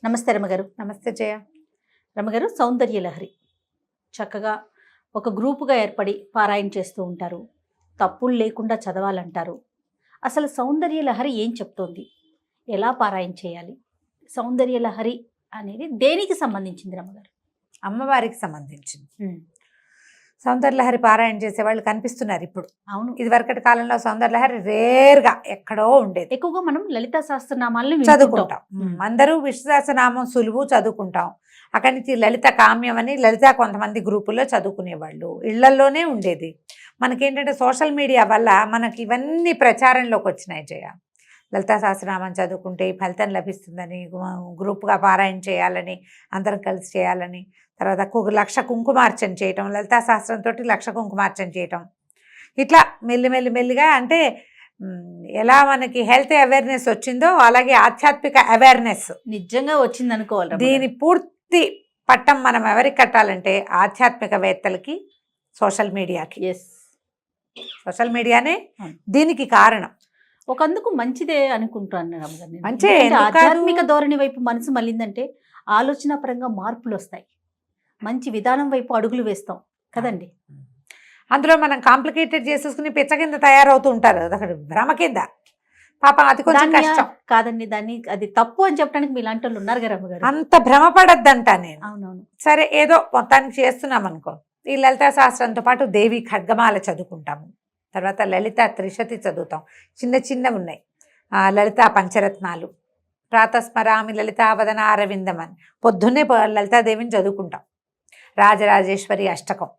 నమస్తే రమగారు. నమస్తే జయ. రమగారు, సౌందర్య లహరి చక్కగా ఒక గ్రూపుగా ఏర్పడి పారాయణ చేస్తూ ఉంటారు. తప్పులు లేకుండా చదవాలంటారు. అసలు సౌందర్య లహరి ఏం చెప్తోంది? ఎలా పారాయణ చేయాలి? సౌందర్య లహరి అనేది దేనికి సంబంధించింది రమగారు? అమ్మవారికి సంబంధించింది. సౌందర్యలహరి పారాయణ చేసే వాళ్ళు కనిపిస్తున్నారు ఇప్పుడు. అవును, ఇది వరకటి కాలంలో సౌందర్యలహరి రేర్గా ఎక్కడో ఉండేది. ఎక్కువగా మనం లలితా సహస్రనామాలను చదువుకుంటాం. అందరూ విష్ణు సహస్రనామం సులువు చదువుకుంటాం. అక్కడి నుంచి లలిత కామ్యం అని లలిత కొంతమంది గ్రూపుల్లో చదువుకునేవాళ్ళు. ఇళ్లల్లోనే ఉండేది. మనకేంటంటే సోషల్ మీడియా వల్ల మనకి ఇవన్నీ ప్రచారంలోకి వచ్చినాయి జయ. లలితా సహస్రనామం చదువుకుంటే ఈ ఫలితం లభిస్తుందని, గ్రూప్గా పారాయణ చేయాలని, అందరం కలిసి చేయాలని, తర్వాత 1,00,000 కుంకుమార్చన చేయటం, లలితా సహస్రంతో 1,00,000 కుంకుమార్చన చేయటం, ఇట్లా మెల్లిగా అంటే ఎలా మనకి హెల్త్ అవేర్నెస్ వచ్చిందో అలాగే ఆధ్యాత్మిక అవేర్నెస్ నిజంగా వచ్చింది అనుకోవాలి. దీని పూర్తి పట్టం మనం ఎవరికి కట్టాలంటే ఆధ్యాత్మికవేత్తలకి, సోషల్ మీడియాకి. సోషల్ మీడియానే దీనికి కారణం. ఒకందుకు మంచిదే అనుకుంటున్నాను రమగారు. మంచి ఆధ్యాత్మిక ధోరణి వైపు మనసు మళ్ళిందంటే ఆలోచన పరంగా మార్పులు వస్తాయి. మంచి విధానం వైపు అడుగులు వేస్తాం కదండి. అందులో మనం కాంప్లికేటెడ్ చేసేసుకుని పిచ్చ కింద తయారవుతూ ఉంటారు. అక్కడ భ్రమ కింద పాపం అది కొంచెం కష్టం కాదండి. దాన్ని అది తప్పు అని చెప్పడానికి మీ ఇలాంటి వాళ్ళు ఉన్నారు కదా రమగారు. అంత భ్రమపడద్దంట నేను. అవునవును. సరే, ఏదో మొత్తానికి చేస్తున్నాం అనుకో. ఈ లలితా శాస్త్రంతో పాటు దేవి ఖడ్గమాల చదువుకుంటాము. తర్వాత లలిత త్రిశతి చదువుతాం. చిన్నవి ఉన్నాయి. లలితా పంచరత్నాలు, ప్రాతస్మరామి లలితావదన అరవిందం అని పొద్దున్నే లలితాదేవిని చదువుకుంటాం. రాజరాజేశ్వరి అష్టకం,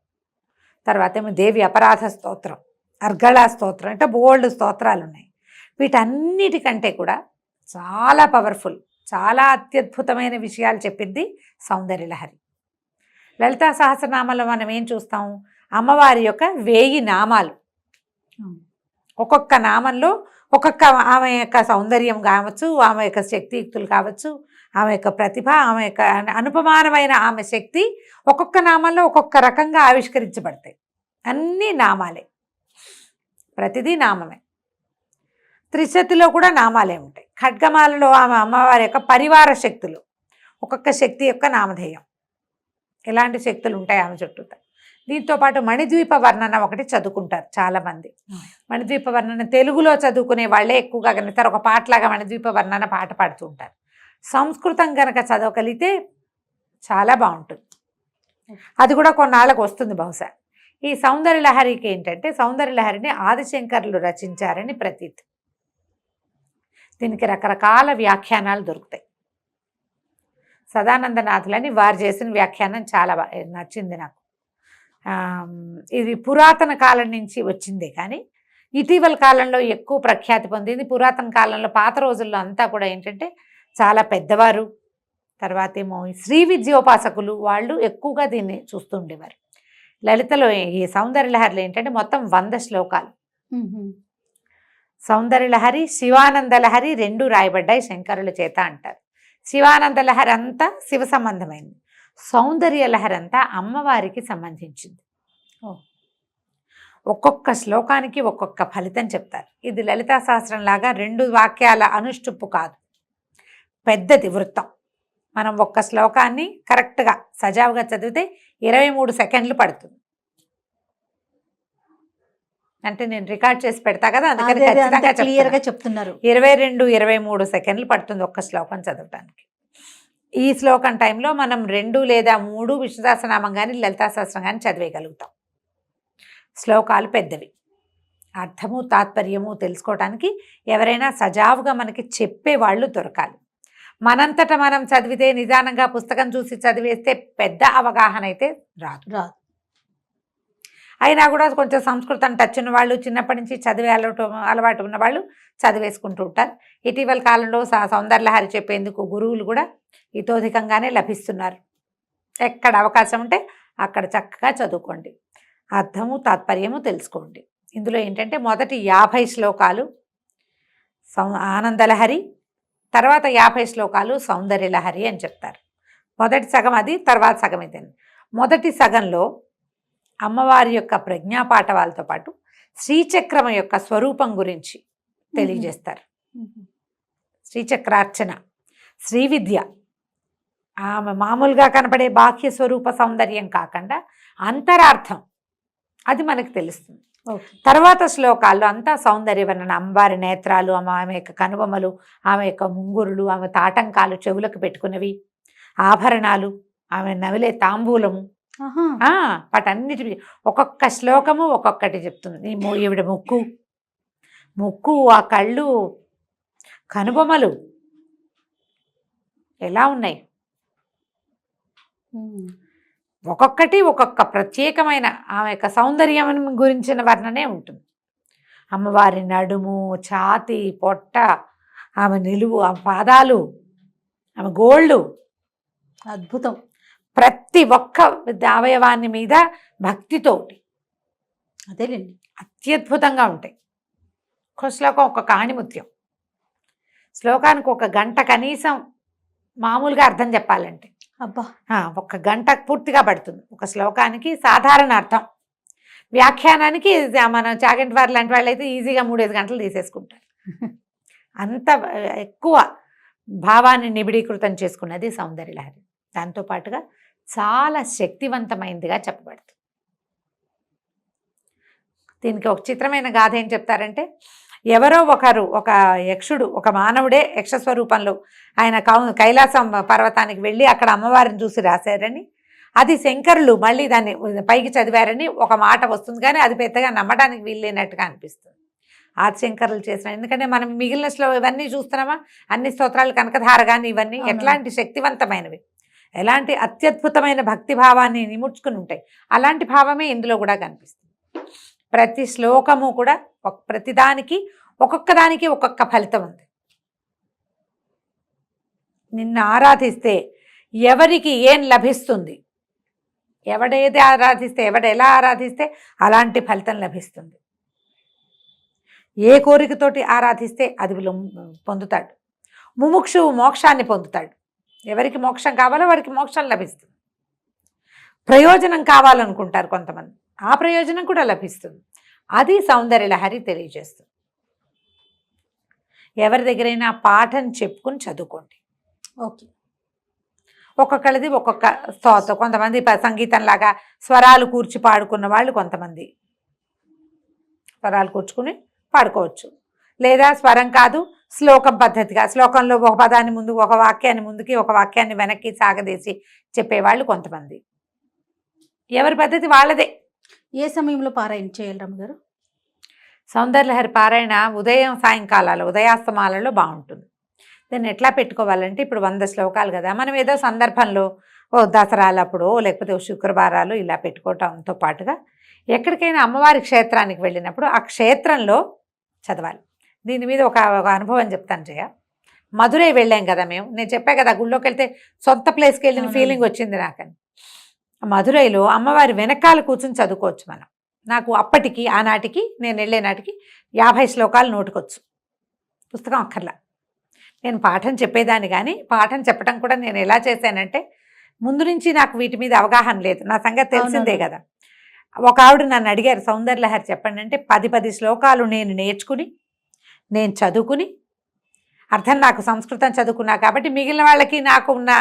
తర్వాత ఏమో దేవి అపరాధ స్తోత్రం, అర్గళా స్తోత్రం, అంటే బోల్డ్ స్తోత్రాలు ఉన్నాయి. వీటన్నిటికంటే కూడా చాలా పవర్ఫుల్, చాలా అత్యద్భుతమైన విషయాలు చెప్పింది సౌందర్యలహరి. లలితా సహస్రనామంలో మనం ఏం చూస్తాం? అమ్మవారి యొక్క 1000 నామాలు. ఒక్కొక్క నామంలో ఒక్కొక్క ఆమె యొక్క సౌందర్యం కావచ్చు, ఆమె యొక్క శక్తియుక్తులు కావచ్చు, ఆమె యొక్క ప్రతిభ, ఆమె యొక్క అనుపమానమైన ఆమె శక్తి ఒక్కొక్క నామంలో ఒక్కొక్క రకంగా ఆవిష్కరించబడతాయి. అన్నీ నామాలే, ప్రతిదీ నామమే. త్రిశతిలో కూడా నామాలే ఉంటాయి. ఖడ్గమాలలో ఆమె అమ్మవారి యొక్క పరివార శక్తులు, ఒక్కొక్క శక్తి యొక్క నామధేయం. ఎలాంటి శక్తులు ఉంటాయి ఆమె చుట్టూ. దీంతోపాటు మణిద్వీప వర్ణన ఒకటి చదువుకుంటారు చాలామంది. మణిద్వీప వర్ణన తెలుగులో చదువుకునే వాళ్ళే ఎక్కువగా కనుక ఒక పాటలాగా మణిద్వీప వర్ణన పాట పాడుతూ ఉంటారు. సంస్కృతం కనుక చదవగలిగితే చాలా బాగుంటుంది. అది కూడా కొన్నాళ్ళకు వస్తుంది బహుశా. ఈ సౌందర్యలహరికి ఏంటంటే సౌందర్యలహరిని ఆదిశంకరులు రచించారని ప్రతీతి. దీనికి రకరకాల వ్యాఖ్యానాలు దొరుకుతాయి. సదానందనాథులని వారు చేసిన వ్యాఖ్యానం చాలా నచ్చింది నాకు. ఇది పురాతన కాలం నుంచి వచ్చిందే కానీ ఇటీవల కాలంలో ఎక్కువ ప్రఖ్యాతి పొందింది. పురాతన కాలంలో పాత రోజుల్లో అంతా కూడా ఏంటంటే చాలా పెద్దవారు, తర్వాత ఏమో శ్రీ విద్యోపాసకులు వాళ్ళు ఎక్కువగా దీన్ని చూస్తూ ఉండేవారు. లలితలో ఈ సౌందర్యలహరిలో ఏంటంటే మొత్తం 100 శ్లోకాలు. సౌందర్యలహరి, శివానందలహరి 2 రాయబడ్డాయి శంకరుల చేత అంటారు. శివానందలహరి అంతా శివ సంబంధమైంది, సౌందర్యలహరి అంతా అమ్మవారికి సంబంధించింది. ఒక్కొక్క శ్లోకానికి ఒక్కొక్క ఫలితం చెప్తారు. ఇది లలితా సహస్రం లాగా 2 వాక్యాల అనుష్టుప్పు కాదు, పెద్దది వృత్తం. మనం ఒక్క శ్లోకాన్ని కరెక్ట్గా సజావుగా చదివితే 23 సెకండ్లు పడుతుంది. అంటే నేను రికార్డ్ చేసి పెడతా కదా, అందుకని ఖచ్చితంగా క్లియర్గా చెప్తున్నారు. 22-23 సెకండ్లు పడుతుంది ఒక్క శ్లోకం చదవటానికి. ఈ శ్లోకం టైంలో మనం 2 లేదా 3 విష్ణు సహస్రనామం కానీ లలితా సహస్రం కానీ చదివేయగలుగుతాం. శ్లోకాలు పెద్దవి, అర్థము తాత్పర్యము తెలుసుకోవటానికి ఎవరైనా సజావుగా మనకి చెప్పేవాళ్ళు దొరకాలి. మనంతట మనం చదివితే నిదానంగా పుస్తకం చూసి చదివేస్తే పెద్ద అవగాహన అయితే రాదు. అయినా కూడా కొంచెం సంస్కృతం టచ్ ఉన్న వాళ్ళు, చిన్నప్పటి నుంచి చదివే అలవాటు ఉన్న వాళ్ళు చదివేసుకుంటూ ఉంటారు. ఇటీవల కాలంలో సౌందర్యలహరి చెప్పేందుకు గురువులు కూడా ఇతోధికంగానే లభిస్తున్నారు. ఎక్కడ అవకాశం ఉంటే అక్కడ చక్కగా చదువుకోండి, అర్థము తాత్పర్యము తెలుసుకోండి. ఇందులో ఏంటంటే మొదటి 50 శ్లోకాలు ఆనందలహరి, తర్వాత 50 శ్లోకాలు సౌందర్యలహరి అని చెప్తారు. మొదటి సగం అది, తర్వాత సగం ఇది. మొదటి సగంలో అమ్మవారి యొక్క ప్రజ్ఞాపాఠవాలతో పాటు శ్రీచక్రం యొక్క స్వరూపం గురించి తెలియజేస్తారు. శ్రీచక్రార్చన, శ్రీ విద్య, ఆమె మామూలుగా కనపడే బాహ్య స్వరూప సౌందర్యం కాకుండా అంతరార్థం అది మనకు తెలుస్తుంది. ఓకే. తర్వాత శ్లోకాల్లో అంతా సౌందర్య వర్ణన, అమ్మవారి నేత్రాలు, ఆమె యొక్క కనుబొమ్మలు, ఆమె యొక్క ముంగురులు, ఆమె తాటంకాలు, చెవులకు పెట్టుకున్నవి, ఆభరణాలు, ఆమె నవిలే తాంబూలము, ఆహా. వాటన్నిటి ఒక్కొక్క శ్లోకము ఒక్కొక్కటి చెప్తుంది. ఈవిడ ముక్కు, ఆ కళ్ళు, కనుబొమ్మలు ఎలా ఉన్నాయి, ఒక్కొక్కటి ఒక్కొక్క ప్రత్యేకమైన ఆమె యొక్క సౌందర్యం గురించిన వర్ణనే ఉంటుంది. అమ్మవారి నడుము, ఛాతి, పొట్ట, ఆమె నిలువు, ఆమె పాదాలు, ఆమె గోళ్ళు, అద్భుతం. ప్రతి ఒక్క అవయవాన్ని మీద భక్తితోటి అదేలేండి. అత్యద్భుతంగా ఉంటాయి. ఒక్క శ్లోకం ఒక కాణిముత్యం. శ్లోకానికి 1 గంట కనీసం మామూలుగా అర్థం చెప్పాలంటే అబ్బా. 1 గంట పూర్తిగా పడుతుంది ఒక శ్లోకానికి. సాధారణ అర్థం, వ్యాఖ్యానానికి మనం చాగంటి వారు లాంటి వాళ్ళు అయితే ఈజీగా 3-5 గంటలు తీసేసుకుంటారు. అంత ఎక్కువ భావాన్ని నిబిడీకృతం చేసుకున్నది సౌందర్యలహరి. దాంతోపాటుగా చాలా శక్తివంతమైనదిగా చెప్పబడుతుంది. దీనికి ఒక చిత్రమైన గాథ ఏం చెప్తారంటే, ఎవరో ఒకరు, ఒక యక్షుడు, ఒక మానవుడే యక్షస్వరూపంలో ఆయన కైలాసం పర్వతానికి వెళ్ళి అక్కడ అమ్మవారిని చూసి రాశారని, అది శంకరులు మళ్ళీ దాన్ని పైకి చదివారని ఒక మాట వస్తుంది. కానీ అది పెద్దగా నమ్మడానికి వీల్లేనట్టుగా అనిపిస్తుంది. ఆదిశంకరులు చేసిన, ఎందుకంటే మనం మిగిలిన ఇవన్నీ చూస్తున్నామా, అన్ని స్తోత్రాలు, కనకధార కానీ ఇవన్నీ ఎట్లాంటి శక్తివంతమైనవి, ఎలాంటి అత్యద్భుతమైన భక్తి భావాన్ని నిముడ్చుకుని ఉంటాయి. అలాంటి భావమే ఇందులో కూడా కనిపిస్తుంది. ప్రతి శ్లోకము కూడా ప్రతిదానికి ఒక్కొక్కదానికి ఒక్కొక్క ఫలితం ఉంది. నిన్ను ఆరాధిస్తే ఎవరికి ఏం లభిస్తుంది, ఎవడేది ఆరాధిస్తే, ఎవడెలా ఆరాధిస్తే అలాంటి ఫలితం లభిస్తుంది. ఏ కోరికతోటి ఆరాధిస్తే అది పొందుతాడు. ముముక్షువు మోక్షాన్ని పొందుతాడు. ఎవరికి మోక్షం కావాలో వాడికి మోక్షం లభిస్తుంది. ప్రయోజనం కావాలనుకుంటారు కొంతమంది, ఆ ప్రయోజనం కూడా లభిస్తుంది. అది సౌందర్యలహరి తెలియజేస్తుంది. ఎవరి దగ్గరైనా పాఠం చెప్పుకుని చదువుకోండి. ఓకే. ఒక్కొక్కరిది ఒక్కొక్క స్తోత్రం. కొంతమంది సంగీతంలాగా స్వరాలు కూర్చి పాడుకున్న వాళ్ళు కొంతమంది స్వరాలు కూర్చుకుని పాడుకోవచ్చు. లేదా స్వరం కాదు, శ్లోకం పద్ధతిగా, శ్లోకంలో ఒక పదాన్ని ముందు, ఒక వాక్యాన్ని ముందుకి, ఒక వాక్యాన్ని వెనక్కి సాగదీసి చెప్పేవాళ్ళు కొంతమంది. ఎవరి పద్ధతి వాళ్ళదే. ఏ సమయంలో పారాయణ చేయాలి రమ్మగారు? సౌందర్యలహరి పారాయణ ఉదయం సాయంకాలాలు, ఉదయాస్తమాలలో బాగుంటుంది. దాన్ని ఎట్లా పెట్టుకోవాలంటే, ఇప్పుడు 100 శ్లోకాలు కదా, మనం ఏదో సందర్భంలో దసరాలప్పుడు లేకపోతే శుక్రవారాలు ఇలా పెట్టుకోవటంతో పాటుగా ఎక్కడికైనా అమ్మవారి క్షేత్రానికి వెళ్ళినప్పుడు ఆ క్షేత్రంలో చదవాలి. దీని మీద ఒక అనుభవం చెప్తాను జయ. మధురై వెళ్ళాం కదా మేము, నేను చెప్పా కదా గుళ్ళోకి వెళ్తే సొంత ప్లేస్కి వెళ్ళిన ఫీలింగ్ వచ్చింది నాకని. మధురైలో అమ్మవారి వెనకాల కూర్చుని చదువుకోవచ్చు మనం. నాకు అప్పటికి, ఆనాటికి, నేను వెళ్ళే నాటికి 50 శ్లోకాలు నోటుకొచ్చు, పుస్తకం అక్కర్లా. నేను పాఠం చెప్పేదాన్ని, కానీ పాఠం చెప్పడం కూడా నేను ఎలా చేశానంటే, ముందు నుంచి నాకు వీటి మీద అవగాహన లేదు, నా సంగతి తెలిసిందే కదా. ఒక ఆవిడ నన్ను అడిగారు, సౌందర్యలహరి చెప్పండి అంటే, 10 శ్లోకాలు నేను నేర్చుకుని, నేను చదువుకుని, అర్థం నాకు సంస్కృతం చదువుకున్నా కాబట్టి, మిగిలిన వాళ్ళకి నాకు ఉన్న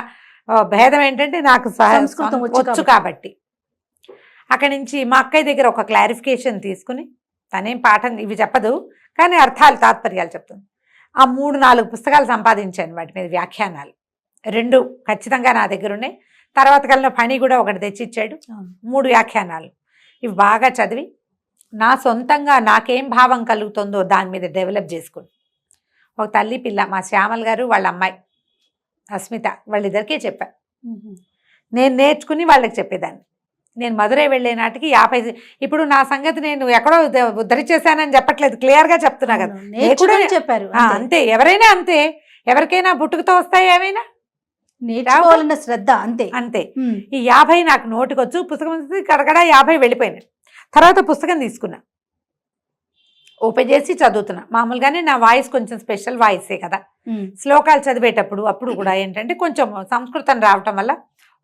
భేదం ఏంటంటే, నాకు సంస్కృతం వచ్చు కాబట్టి. అక్కడి నుంచి మా అక్కయ్య దగ్గర ఒక క్లారిఫికేషన్ తీసుకుని, తనేం పాఠం ఇవి చెప్పదు కానీ అర్థాలు, తాత్పర్యాలు చెప్తుంది. ఆ 3-4 పుస్తకాలు సంపాదించాను, వాటి మీద వ్యాఖ్యానాలు 2 ఖచ్చితంగా నా దగ్గర ఉన్నాయి. తర్వాత కాలంలో పని కూడా ఒకటి తెచ్చిచ్చాడు, 3 వ్యాఖ్యానాలు. ఇవి బాగా చదివి నా సొంతంగా నాకేం భావం కలుగుతుందో దాని మీద డెవలప్ చేసుకుని, ఒక తల్లి పిల్ల, మా శ్యామల్ గారు వాళ్ళ అమ్మాయి అస్మిత, వాళ్ళిద్దరికీ చెప్పాను. నేను నేర్చుకుని వాళ్ళకి చెప్పేదాన్ని. నేను మధురై వెళ్ళే నాటికి 50, ఇప్పుడు నా సంగతి నేను ఎక్కడో ఉద్ధరించేశానని చెప్పట్లేదు, క్లియర్గా చెప్తున్నా కదా. చెప్పారు అంతే, ఎవరైనా అంతే, ఎవరికైనా పుట్టుకతో వస్తాయి, ఏమైనా నేర్చుకోవాలన్న శ్రద్ధ అంతే అంతే. ఈ 50 నాకు నోటికొచ్చు, పుస్తకం కడగడ 50 వెళ్ళిపోయినాయి. తర్వాత పుస్తకం తీసుకున్నా, ఓపెన్ చేసి చదువుతున్నా. మామూలుగానే నా వాయిస్ కొంచెం స్పెషల్ వాయిసే కదా, శ్లోకాలు చదివేటప్పుడు అప్పుడు కూడా ఏంటంటే కొంచెం సంస్కృతం రావటం వల్ల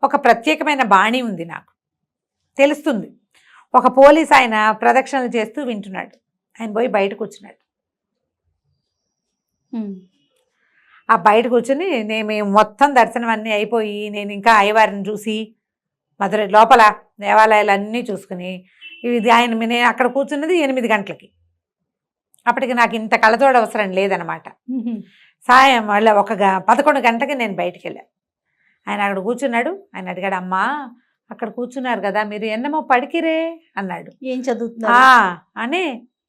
ఒక ప్రత్యేకమైన బాణి ఉంది, నాకు తెలుస్తుంది. ఒక పోలీస్ ఆయన ప్రదక్షిణలు చేస్తూ వింటున్నాడు, ఆయన పోయి బయట కూర్చున్నాడు. ఆ బయట కూర్చుని మేము మొత్తం దర్శనం అన్నీ అయిపోయి నేను ఇంకా అయ్యవారిని చూసి మధుర లోపల దేవాలయాలు అన్నీ చూసుకుని ఇది నేను అక్కడ కూర్చున్నది 8 గంటలకి. అప్పటికి నాకు ఇంత కళ్ళతోడు అవసరం లేదనమాట. సాయం మళ్ళీ 11 గంటకి నేను బయటికి వెళ్ళాను. ఆయన అక్కడ కూర్చున్నాడు. ఆయన అడిగాడు, అమ్మా అక్కడ కూర్చున్నారు కదా మీరు ఎన్నమో పడికిరే అన్నాడు. ఏం చదువుతున్నా అని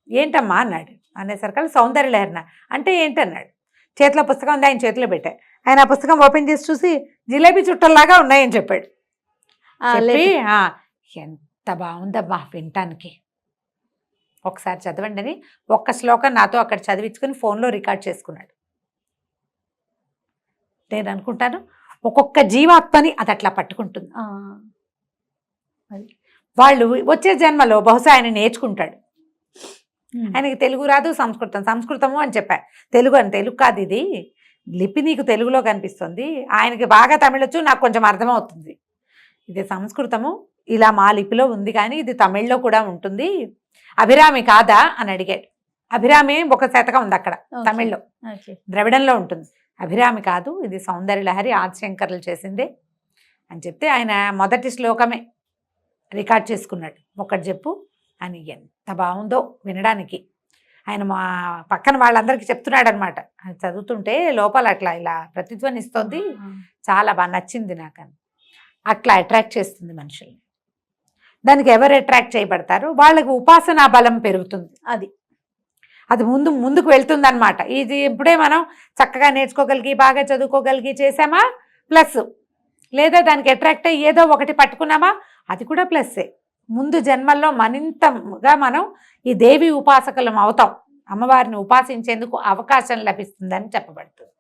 ఏంటమ్మా అన్నాడు. అనేసరికి సౌందర్యలహరిన అంటే ఏంటన్నాడు. చేతిలో పుస్తకం ఉంది, ఆయన చేతిలో పెట్టా. ఆయన ఆ పుస్తకం ఓపెన్ చేసి చూసి జిలేబీ చుట్టల్లాగా ఉన్నాయని చెప్పాడు. ఎంత బాగుందమ్మా వినటానికి, ఒకసారి చదవండి అని ఒక్క శ్లోకం నాతో అక్కడ చదివించుకుని ఫోన్లో రికార్డ్ చేసుకున్నాడు. నేను అనుకుంటాను ఒక్కొక్క జీవాత్మని అది అట్లా పట్టుకుంటుంది. వాళ్ళు వచ్చే జన్మలో బహుశా ఆయన నేర్చుకుంటాడు. ఆయనకి తెలుగు రాదు, సంస్కృతము అని చెప్పా. తెలుగు కాదు, ఇది లిపి నీకు తెలుగులో కనిపిస్తుంది. ఆయనకి బాగా తమిళొచ్చు, నాకు కొంచెం అర్థమవుతుంది. ఇది సంస్కృతము ఇలా మా లిపిలో ఉంది కానీ ఇది తమిళ్లో కూడా ఉంటుంది. అభిరామి కాదా అని అడిగాడు. అభిరామి ఒక శతకం ఉంది అక్కడ తమిళ్లో, ద్రవిడంలో ఉంటుంది. అభిరామి కాదు, ఇది సౌందర్యలహరి ఆదిశంకర్లు చేసిందే అని చెప్తే ఆయన మొదటి శ్లోకమే రికార్డ్ చేసుకున్నాడు. ఒకటి చెప్పు అని. ఎంత బాగుందో వినడానికి. ఆయన మా పక్కన వాళ్ళందరికీ చెప్తున్నాడు అనమాట. ఆయన చదువుతుంటే లోపల అట్లా ఇలా ప్రతిధ్వనిస్తోంది. చాలా బాగా నచ్చింది నాకు అని. అట్లా అట్రాక్ట్ చేస్తుంది మనుషుల్ని. దానికి ఎవరు అట్రాక్ట్ చేయబడతారు, వాళ్ళకి ఉపాసనా బలం పెరుగుతుంది. అది ముందుకు వెళ్తుంది అనమాట. ఇది ఇప్పుడే మనం చక్కగా నేర్చుకోగలిగి బాగా చదువుకోగలిగి చేసామా ప్లస్, లేదా దానికి అట్రాక్ట్ అయ్యి ఏదో ఒకటి పట్టుకున్నామా అది కూడా ప్లస్సే. ముందు జన్మల్లో మరింతగా మనం ఈ దేవి ఉపాసకులం అవుతాం. అమ్మవారిని ఉపాసించేందుకు అవకాశం లభిస్తుందని చెప్పబడుతుంది.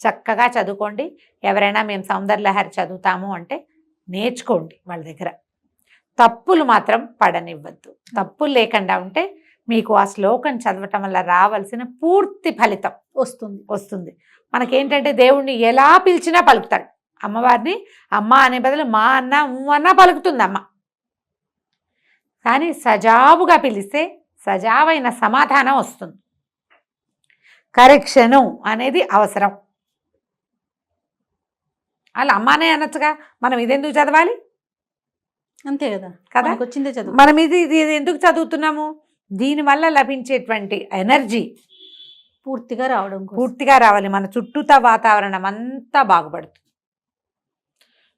చక్కగా చదువుకోండి. ఎవరైనా మేము సౌందర్యలహరి చదువుతాము అంటే నేర్చుకోండి వాళ్ళ దగ్గర. తప్పులు మాత్రం పడనివ్వద్దు. తప్పులు లేకుండా ఉంటే మీకు ఆ శ్లోకం చదవటం వల్ల రావాల్సిన పూర్తి ఫలితం వస్తుంది. మనకేంటంటే దేవుణ్ణి ఎలా పిలిచినా పలుకుతాడు. అమ్మవారిని అమ్మ అనే బదులు మా అన్న అన్నా పలుకుతుంది అమ్మ. కానీ సజావుగా పిలిస్తే సజావైన సమాధానం వస్తుంది. కరెక్షను అనేది అవసరం. అలా అమ్మానే అనొచ్చుగా, మనం ఇదెందుకు చదవాలి? అంతే కదా వచ్చిందే చదువు. మనం ఇది ఎందుకు చదువుతున్నాము? దీనివల్ల లభించేటువంటి ఎనర్జీ పూర్తిగా రావాలి. మన చుట్టూతా వాతావరణం అంతా బాగుపడుతుంది.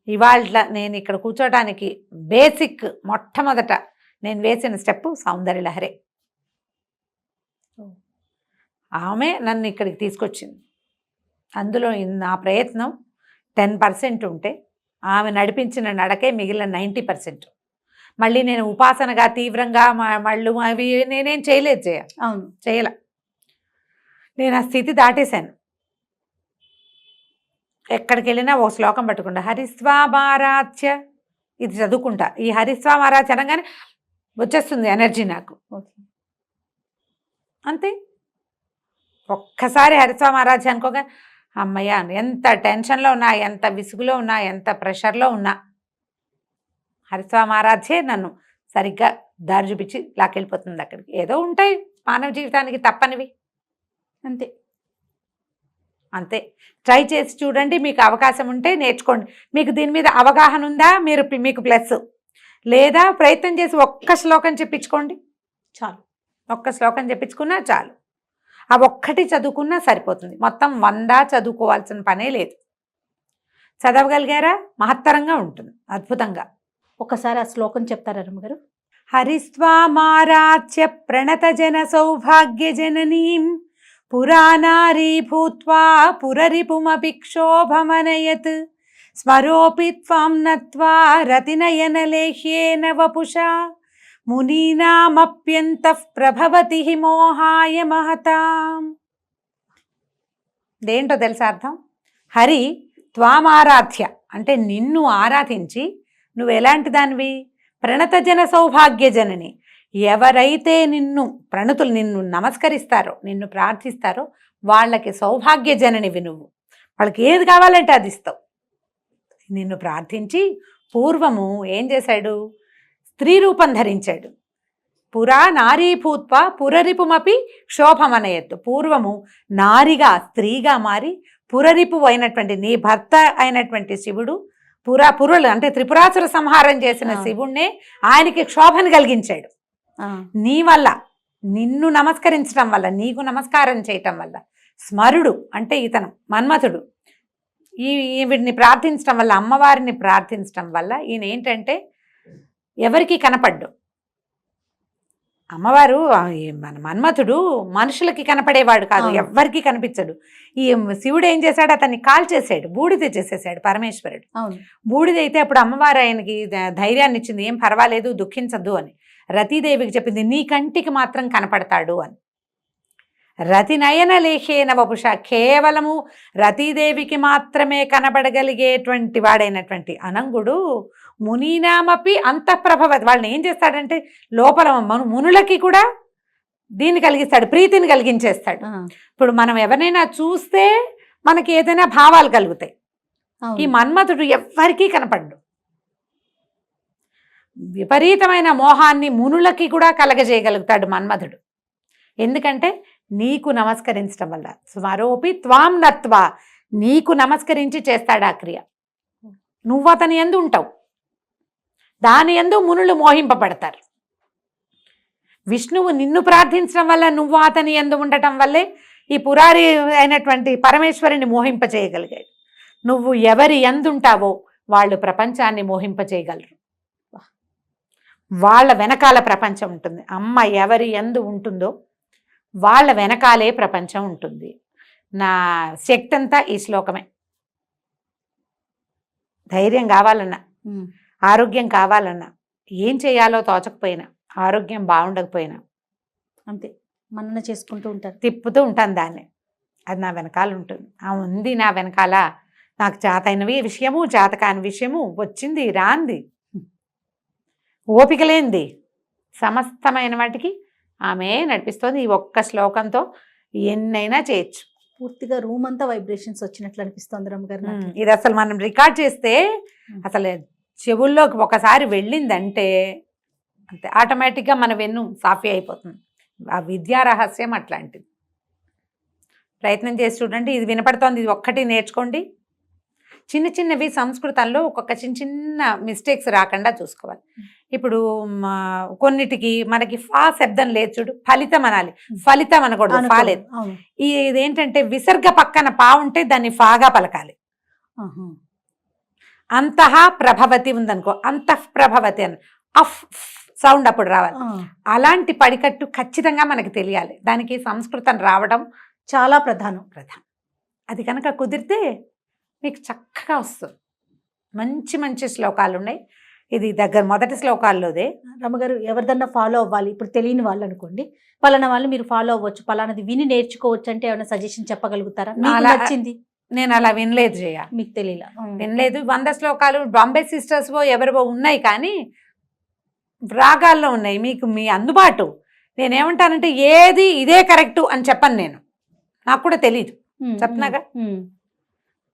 ఇవాళ నేను ఇక్కడ కూర్చోటానికి బేసిక్ మొట్టమొదట నేను వేసిన స్టెప్ సౌందర్యలహరే. ఆమె నన్ను ఇక్కడికి తీసుకొచ్చింది. అందులో నా ప్రయత్నం 10% ఉంటే ఆమె నడిపించిన నడకే మిగిలిన 90%. మళ్ళీ నేను ఉపాసనగా తీవ్రంగా మళ్ళు అవి నేనేం చేయలేదు. చేయలే. నేను ఆ స్థితి దాటేశాను. ఎక్కడికి వెళ్ళినా ఓ శ్లోకం పట్టుకుంటా, హరిస్వామారాధ్య ఇది చదువుకుంటా. ఈ హరిస్వామారాధ్య అనగానే వచ్చేస్తుంది ఎనర్జీ నాకు. అంతే. ఒక్కసారి హరిస్వామారాధ్య అనుకోగా అమ్మయ్య, ఎంత టెన్షన్లో ఉన్నా, ఎంత విసుగులో ఉన్నా, ఎంత ప్రెషర్లో ఉన్నా హరిస్వామారాధ్యే నన్ను సరిగ్గా దారి చూపించి లాక్కెళ్ళిపోతుంది అక్కడికి. ఏదో ఉంటాయి మానవ జీవితానికి తప్పనివి. అంతే. ట్రై చేసి చూడండి. మీకు అవకాశం ఉంటే నేర్చుకోండి. మీకు దీని మీద అవగాహన ఉందా మీకు ప్లస్, లేదా ప్రయత్నం చేసి ఒక్క శ్లోకం చెప్పించుకోండి చాలు. ఒక్క శ్లోకం చెప్పించుకున్నా చాలు. ఆ ఒక్కటి చదువుకున్నా సరిపోతుంది. మొత్తం 100 చదువుకోవాల్సిన పనే లేదు. చదవగలిగారా మహత్తరంగా ఉంటుంది, అద్భుతంగా. ఒకసారి ఆ శ్లోకం చెప్తారా రమ్మగారు? హరిస్వామారాధ్య ప్రణత జన సౌభాగ్య జననీం పురానారీ భూత్వా పురరిపుమపి క్షోభమనయత్ స్మరోపి త్వాం నత్వా రతినయనలేహ్యేన వపుషా మునీనామప్యంతః ప్రభవతి మోహాయ మహతాం. దేంటో తెలుసా అర్థం? హరి త్వామారాధ్య అంటే నిన్ను ఆరాధించి నువ్వు ఎలాంటి దానివి? ప్రణత జన సౌభాగ్య జనని. ఎవరైతే ప్రణతులు నిన్ను నమస్కరిస్తారో, నిన్ను ప్రార్థిస్తారో వాళ్ళకి సౌభాగ్య జననివి నువ్వు. వాళ్ళకి ఏది కావాలంటే అది ఇస్తావు. నిన్ను ప్రార్థించి పూర్వము ఏం చేశాడు? స్త్రీ రూపం ధరించాడు. పురా నారీ భూత్వ పురరిపుమపి క్షోభమనయత్తు. పూర్వము నారిగా స్త్రీగా మారి పురరిపు అయినటువంటి నీ భర్త అయినటువంటి శివుడు పురులు అంటే త్రిపురాసుర సంహారం చేసిన శివుణ్ణే ఆయనకి క్షోభను కలిగించాడు. నీ వల్ల, నిన్ను నమస్కరించడం వల్ల, నీకు నమస్కారం చేయటం వల్ల, స్మరుడు అంటే ఇతను మన్మథుడు వీడిని ప్రార్థించడం వల్ల, అమ్మవారిని ప్రార్థించడం వల్ల ఈయన ఏంటంటే ఎవరికి కనపడ్డు. అమ్మవారు మన మన్మథుడు మనుషులకి కనపడేవాడు కాదు, ఎవ్వరికి కనిపించడు. ఈ శివుడు ఏం చేశాడు, అతన్ని కాల్చేసాడు, బూడిద చేసేసాడు పరమేశ్వరుడు. బూడిదైతే అప్పుడు అమ్మవారు ఆయనకి ధైర్యాన్ని ఇచ్చింది, ఏం పర్వాలేదు దుఃఖించద్దు అని. రతీదేవికి చెప్పింది, నీ కంటికి మాత్రం కనపడతాడు అని. రతి నయన లేఖేన వపుష, కేవలము రతీదేవికి మాత్రమే కనబడగలిగేటువంటి వాడైనటువంటి అనంగుడు మునీనామపి అంతఃప్రభవతి. వాళ్ళని ఏం చేస్తాడంటే లోపల మునులకి కూడా దీన్ని కలిగిస్తాడు, ప్రీతిని కలిగించేస్తాడు. ఇప్పుడు మనం ఎవరినైనా చూస్తే మనకి ఏదైనా భావాలు కలుగుతాయి. ఈ మన్మథుడు ఎవ్వరికీ కనపడ్డు. విపరీతమైన మోహాన్ని మునులకి కూడా కలగజేయగలుగుతాడు మన్మథుడు. ఎందుకంటే నీకు నమస్కరించడం వల్ల. స్వరూపి త్వాం నత్వా, నీకు నమస్కరించి చేస్తాడు ఆ క్రియ. నువ్వు అతని యందు ఉంటావు, దాని యందు మునులు మోహింపబడతారు. విష్ణువు నిన్ను ప్రార్థించడం వల్ల, నువ్వు అతని యందు ఉండటం వల్లే ఈ పురారి అయినటువంటి పరమేశ్వరిని మోహింపచేయగలిగాడు. నువ్వు ఎవరి యందు ఉంటావో వాళ్ళు ప్రపంచాన్ని మోహింపచేయగలరు. వాళ్ళ వెనకాల ప్రపంచం ఉంటుంది. అమ్మ ఎవరి యందు ఉంటుందో వాళ్ళ వెనకాలే ప్రపంచం ఉంటుంది. నా శక్తి అంతా ఈ శ్లోకమే. ధైర్యం కావాలన్నా, ఆరోగ్యం కావాలన్నా, ఏం చేయాలో తోచకపోయినా, ఆరోగ్యం బాగుండకపోయినా అంతే మన్నన చేసుకుంటూ ఉంటారు, తిప్పుతూ ఉంటాను దాన్ని. అది నా వెనకాల ఉంటుంది. ఆ ఉంది నా వెనకాల. నాకు చేతైనవి విషయము, చేతకాని విషయము, వచ్చింది రాంది, ఓపిక లేనిది, సమస్తమైన వాటికి ఆమె నడిపిస్తుంది. ఈ ఒక్క శ్లోకంతో ఎన్నైనా చేయొచ్చు. పూర్తిగా రూమ్ అంతా వైబ్రేషన్స్ వచ్చినట్లు అనిపిస్తుంది రమ్మగారు. ఇది అసలు మనం రికార్డ్ చేస్తే అసలు చెవుల్లోకి ఒకసారి వెళ్ళిందంటే అంతే, ఆటోమేటిక్గా మన వెన్ను సాఫీ అయిపోతుంది. ఆ విద్యా రహస్యం అట్లాంటిది. ప్రయత్నం చేసి చూడండి. ఇది వినపడుతోంది, ఇది ఒక్కటి నేర్చుకోండి. చిన్న చిన్నవి సంస్కృతంలో ఒక్కొక్క చిన్న చిన్న మిస్టేక్స్ రాకుండా చూసుకోవాలి. ఇప్పుడు కొన్నిటికి మనకి ఫా శబ్దం లేదు చూడు, ఫలితం అనాలి, ఫలితం అనకూడదు, ఫా లేదు. ఇదేంటంటే విసర్గ పక్కన పా ఉంటే దాన్ని ఫాగా పలకాలి. అంతః ప్రభవతి ఉందనుకో, అంతః ప్రభవతి అని అఫ్ సౌండ్ అప్పుడు రావాలి. అలాంటి పడికట్టు ఖచ్చితంగా మనకి తెలియాలి. దానికి సంస్కృతం రావడం చాలా ప్రధానం. అది కనుక కుదిరితే మీకు చక్కగా వస్తుంది. మంచి మంచి శ్లోకాలు ఉన్నాయి. ఇది మొదటి శ్లోకాల్లోదే. రమ్మగారు ఎవరిదన్నా ఫాలో అవ్వాలి, ఇప్పుడు తెలియని వాళ్ళు అనుకోండి, పలానా వాళ్ళు మీరు ఫాలో అవ్వచ్చు, పలానాది విని నేర్చుకోవచ్చు అంటే ఏమైనా సజెషన్ చెప్పగలుగుతారా? నచ్చింది నేను అలా వినలేదు జయ, మీకు తెలియలా, వినలేదు. 100 శ్లోకాలు బాంబే సిస్టర్స్ ఎవరివో ఉన్నాయి, కానీ రాగాల్లో ఉన్నాయి. మీకు మీ అందుబాటు. నేనేమంటానంటే ఏది ఇదే కరెక్టు అని చెప్పను నేను, నాకు కూడా తెలీదు, చెప్తున్నాగా.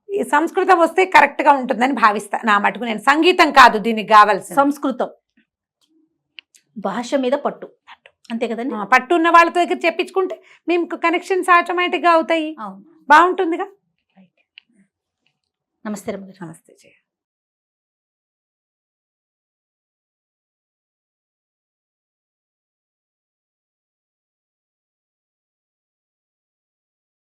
ఈ సంస్కృతం వస్తే కరెక్ట్గా ఉంటుందని భావిస్తా. నా మటుకు నేను సంగీతం కాదు దీనికి కావాల్సిన, సంస్కృతం భాష మీద పట్టు, అంతే కదండి. పట్టు ఉన్న వాళ్ళతో దగ్గర చెప్పించుకుంటే మేము కనెక్షన్స్ ఆటోమేటిక్గా అవుతాయి, బాగుంటుందిగా. నమస్తే రమ్మ. నమస్తే జయ.